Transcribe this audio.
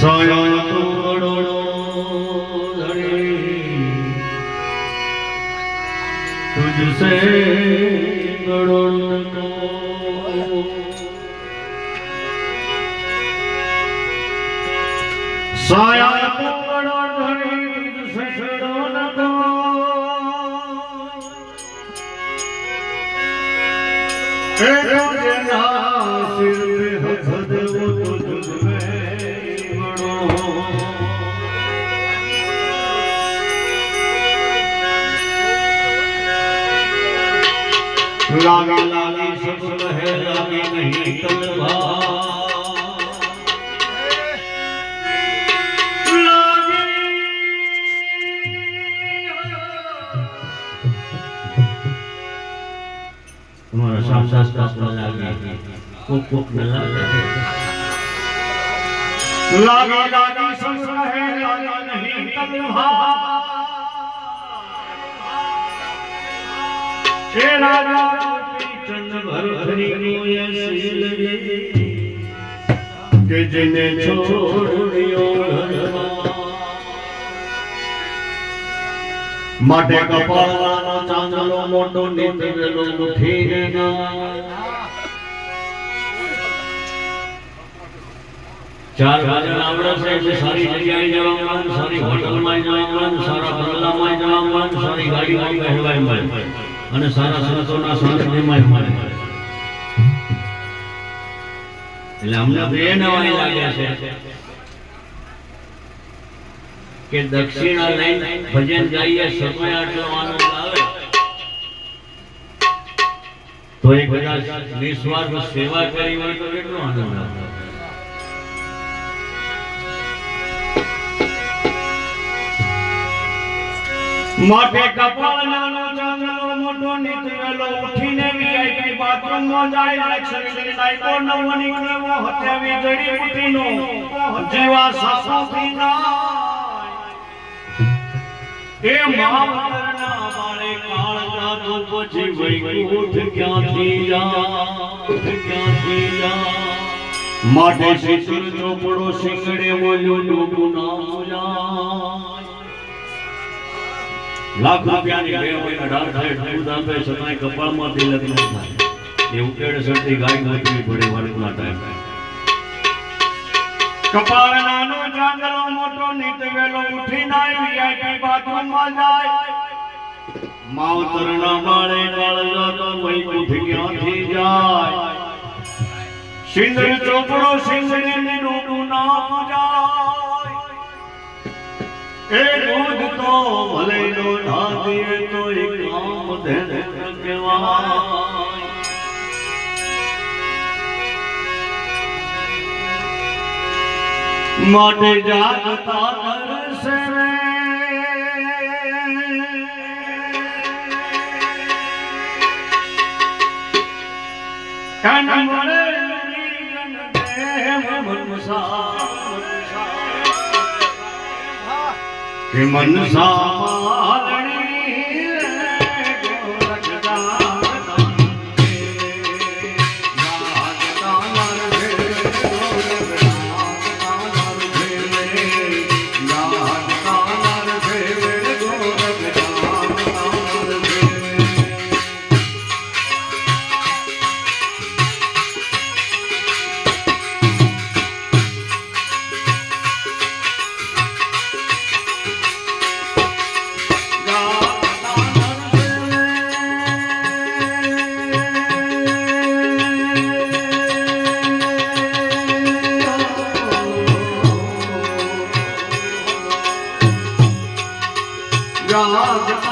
સાયા તોડો ધણી તુજસે ગળો નકો સાયા તોડો ધણી તુજસે ગળો નકો એ જેના સિર पे હદવો તુજમે लागे लागे सब है लागे नहीं तलवार लागे तुम्हारा साथ साथ लागे कोक न लागे लागे लागे सब है लागे नहीं तलवार हे राजा चंद भरभरी को ऐसे लगे कि जिने छोड़ियो माटे कपाळानो चांदलो मोटो નીતરેલો ઉઠીને ચાર વાજન આવડે છે એટલે સારી જગ્યાએ જવાનું સારી હોટલમાં જવાનું સારા બંગલામાં જવાનું સારી ગાડીમાં કહેવાય મળે અને સારા સંતોના સાનિધ્યમાં મળે એટલે અમને બે નવાઈ લાગે છે કે દક્ષિણા લઈને ભજન ગાઈએ સમય આટલો આનંદ આવે તો એક કદાચ નિસ્વાર્થ સેવા કરી હોય તો કેટલો આનંદ આવે माटे कपाल नानो चांदलो मोटो નીતરેલો ઉઠીને વીઆઈપી બાથરૂમમાં જાય લક્ષણી લાઈકો નવની કેવો હતે વીજળી ઉઠીનો જીવા સાસુથી નાય એ માવતરના બાળે કાળ જાતો પછી વૈકુંઠ ક્યાંથી જા માटे શિશિર ચોપડો શિંગડે બોલ્યો ડૂબું ના જાય लाख रुपया ની બે મહિના ડાળ થાય દૂધ આપે છતાંય કપાળમાં તિલક ન થાય એ ઉકેડે સડતી ગાય ગોતવી પડે વાળુના ટાઈમ કપાળ નાનો ચાંદલો મોટો નીતવેલો ઉઠી નાય વીઆઈપી બાથરૂમમાં જાય માવતરના બાળે કાળ જાતો વૈકુંઠ ક્યાંથી જાય સિંદર ચોપડો સિંગડીને ડૂબું ના જાય ए दूध तो भले नो ढा दिए तो एक काम धन केवाय माटे जागता नरसे कन मरे जन देह मनसा कि मन सामालनी राज